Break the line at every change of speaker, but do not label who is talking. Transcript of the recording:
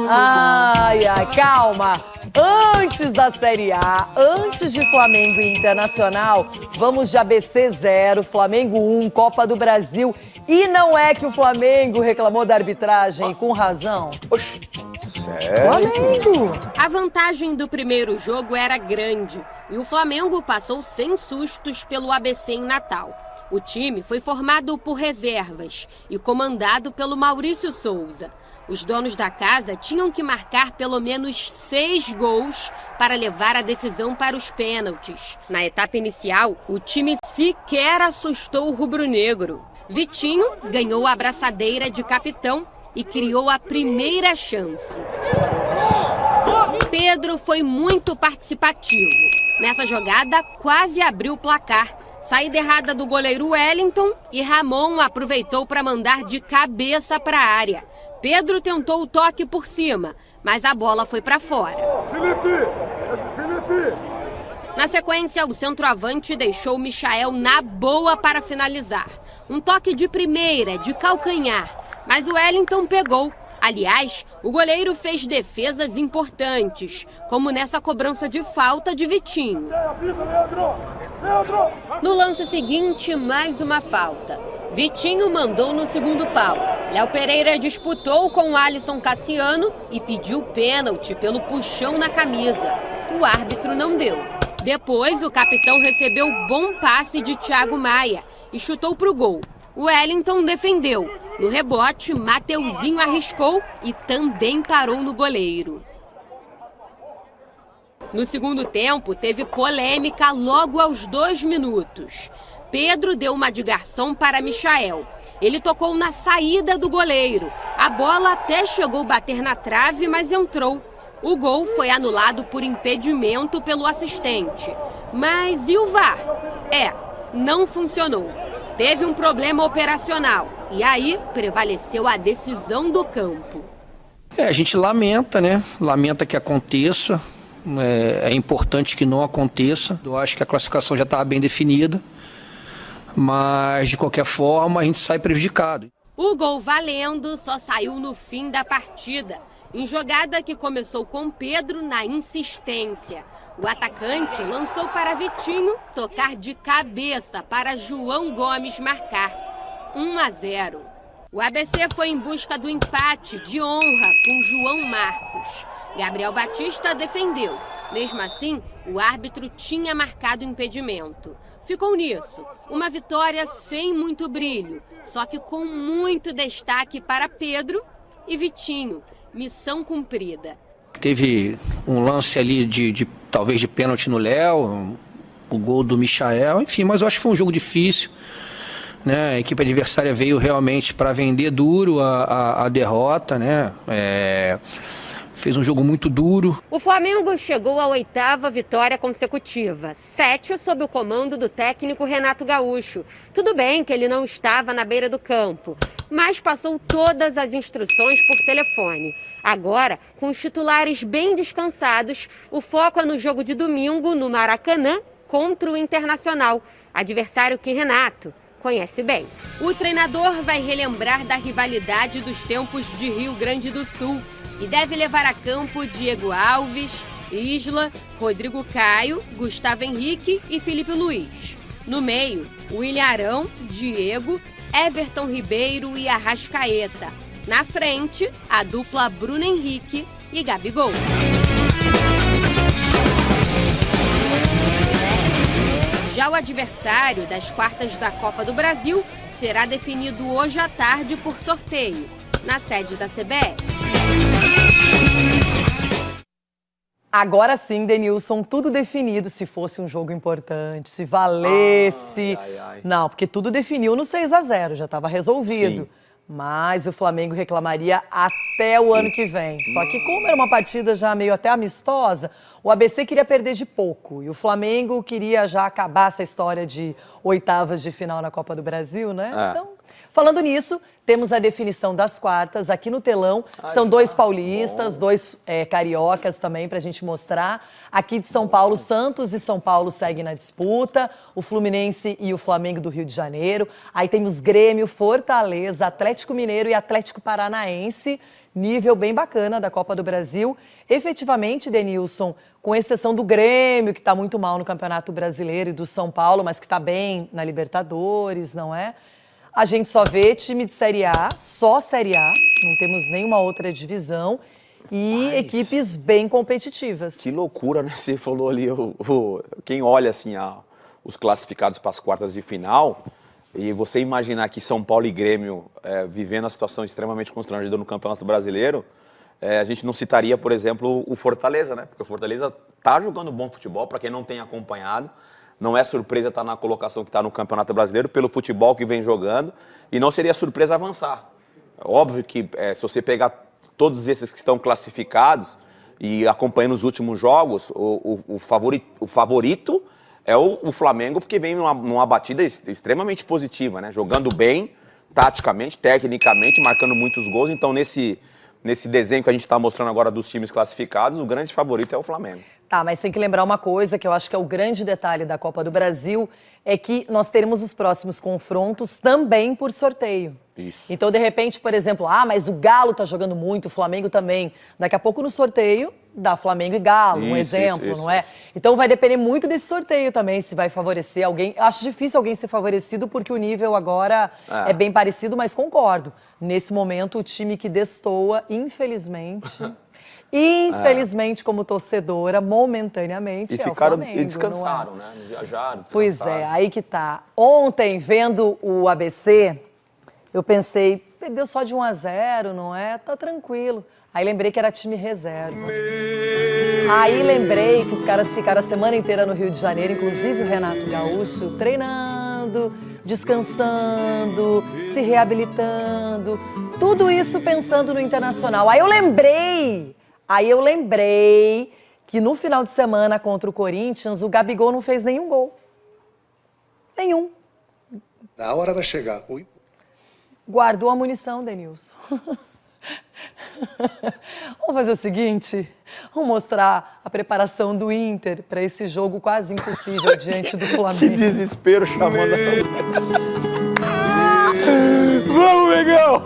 Ai, ai, calma. Antes da Série A, antes de Flamengo e Internacional, vamos de ABC 0, Flamengo 1, Copa do Brasil. E não é que o Flamengo reclamou da arbitragem com razão?
Oxi, sério?
Flamengo!
A vantagem do primeiro jogo era grande e o Flamengo passou sem sustos pelo ABC em Natal. O time foi formado por reservas e comandado pelo Maurício Souza. Os donos da casa tinham que marcar pelo menos 6 gols para levar a decisão para os pênaltis. Na etapa inicial, o time sequer assustou o rubro-negro. Vitinho ganhou a abraçadeira de capitão e criou a primeira chance. Pedro foi muito participativo. Nessa jogada, quase abriu o placar. Saída errada do goleiro Wellington e Ramon aproveitou para mandar de cabeça para a área. Pedro tentou o toque por cima, mas a bola foi para fora. Felipe! Na sequência, o centroavante deixou o Michael na boa para finalizar. Um toque de primeira, de calcanhar, mas o Wellington pegou. Aliás, o goleiro fez defesas importantes, como nessa cobrança de falta de Vitinho. No lance seguinte, mais uma falta. Vitinho mandou no segundo pau. Léo Pereira disputou com Alisson Cassiano e pediu pênalti pelo puxão na camisa. O árbitro não deu. Depois, o capitão recebeu bom passe de Thiago Maia e chutou para o gol. O Wellington defendeu. No rebote, Mateuzinho arriscou e também parou no goleiro. No segundo tempo, teve polêmica logo aos 2 minutos. Pedro deu uma de garçom para Michael. Ele tocou na saída do goleiro. A bola até chegou a bater na trave, mas entrou. O gol foi anulado por impedimento pelo assistente. Mas e o VAR? Não funcionou. Teve um problema operacional e aí prevaleceu a decisão do campo.
A gente lamenta, né? Lamenta que aconteça. É importante que não aconteça. Eu acho que a classificação já estava bem definida, mas de qualquer forma a gente sai prejudicado.
O gol valendo só saiu no fim da partida, em jogada que começou com Pedro na insistência. O atacante lançou para Vitinho tocar de cabeça para João Gomes marcar 1-0. O ABC foi em busca do empate de honra com João Marcos. Gabriel Batista defendeu. Mesmo assim, o árbitro tinha marcado impedimento. Ficou nisso, uma vitória sem muito brilho, só que com muito destaque para Pedro e Vitinho. Missão cumprida.
Teve um lance ali talvez de pênalti no Léo, o gol do Michael, enfim, mas eu acho que foi um jogo difícil. Né? A equipe adversária veio realmente para vender duro a derrota, né? Fez um jogo muito duro.
O Flamengo chegou à 8ª vitória consecutiva, 7 sob o comando do técnico Renato Gaúcho. Tudo bem que ele não estava na beira do campo, mas passou todas as instruções por telefone. Agora, com os titulares bem descansados, o foco é no jogo de domingo no Maracanã contra o Internacional, adversário que Renato conhece bem. O treinador vai relembrar da rivalidade dos tempos de Rio Grande do Sul e deve levar a campo Diego Alves, Isla, Rodrigo Caio, Gustavo Henrique e Felipe Luiz. No meio, William Arão, Diego, Everton Ribeiro e Arrascaeta. Na frente, a dupla Bruno Henrique e Gabigol. Já o adversário das quartas da Copa do Brasil será definido hoje à tarde por sorteio, na sede da CBF.
Agora sim, Denilson, tudo definido. Se fosse um jogo importante, se valesse. Não, porque tudo definiu no 6-0, já estava resolvido. Sim. Mas o Flamengo reclamaria até o ano que vem. Só que como era uma partida já meio até amistosa, o ABC queria perder de pouco. E o Flamengo queria já acabar essa história de oitavas de final na Copa do Brasil, né? Então, falando nisso, temos a definição das quartas aqui no telão. São 2 paulistas, 2 cariocas também pra gente mostrar. Aqui de São Paulo, Santos e São Paulo seguem na disputa. O Fluminense e o Flamengo do Rio de Janeiro. Aí temos Grêmio, Fortaleza, Atlético Mineiro e Atlético Paranaense. nível bem bacana da Copa do Brasil. Efetivamente, Denilson, com exceção do Grêmio, que está muito mal no Campeonato Brasileiro, e do São Paulo, mas que está bem na Libertadores, não é? A gente só vê time de Série A, só Série A, não temos nenhuma outra divisão, e equipes bem competitivas.
Que loucura, né? Você falou ali, quem olha assim os classificados para as quartas de final, e você imaginar que São Paulo e Grêmio vivendo a situação extremamente constrangedora no Campeonato Brasileiro, a gente não citaria, por exemplo, o Fortaleza, né? Porque o Fortaleza está jogando bom futebol, para quem não tem acompanhado. Não é surpresa estar na colocação que está no Campeonato Brasileiro, pelo futebol que vem jogando, e não seria surpresa avançar. Óbvio que se você pegar todos esses que estão classificados e acompanhando os últimos jogos, o favorito é o Flamengo, porque vem numa batida extremamente positiva, né? Jogando bem, taticamente, tecnicamente, marcando muitos gols. Então, nesse desenho que a gente está mostrando agora dos times classificados, o grande favorito é o Flamengo.
Tá, mas tem que lembrar uma coisa que eu acho que é o grande detalhe da Copa do Brasil, é que nós teremos os próximos confrontos também por sorteio.
Isso.
Então, de repente, por exemplo, mas o Galo tá jogando muito, o Flamengo também. Daqui a pouco no sorteio dá Flamengo e Galo, um exemplo, não é? Então vai depender muito desse sorteio também, se vai favorecer alguém. Eu acho difícil alguém ser favorecido porque o nível agora é bem parecido, mas concordo. Nesse momento, o time que destoa, infelizmente... Infelizmente, como torcedora, momentaneamente,
e
é o
ficaram,
Flamengo.
E descansaram,
não é?
né? Viajaram, descansaram.
Pois é, aí que tá. Ontem, vendo o ABC, eu pensei, perdeu só de 1-0, não é? Tá tranquilo. Aí lembrei que era time reserva. Aí lembrei que os caras ficaram a semana inteira no Rio de Janeiro, inclusive o Renato Gaúcho, treinando, descansando, se reabilitando. Tudo isso pensando no Internacional. Aí eu lembrei que no final de semana contra o Corinthians, o Gabigol não fez nenhum gol. Nenhum.
A hora vai chegar.
Guardou a munição, Denilson. Vamos fazer o seguinte, vamos mostrar a preparação do Inter para esse jogo quase impossível diante do Flamengo.
Que desespero chamando a... Vamos, Mengão!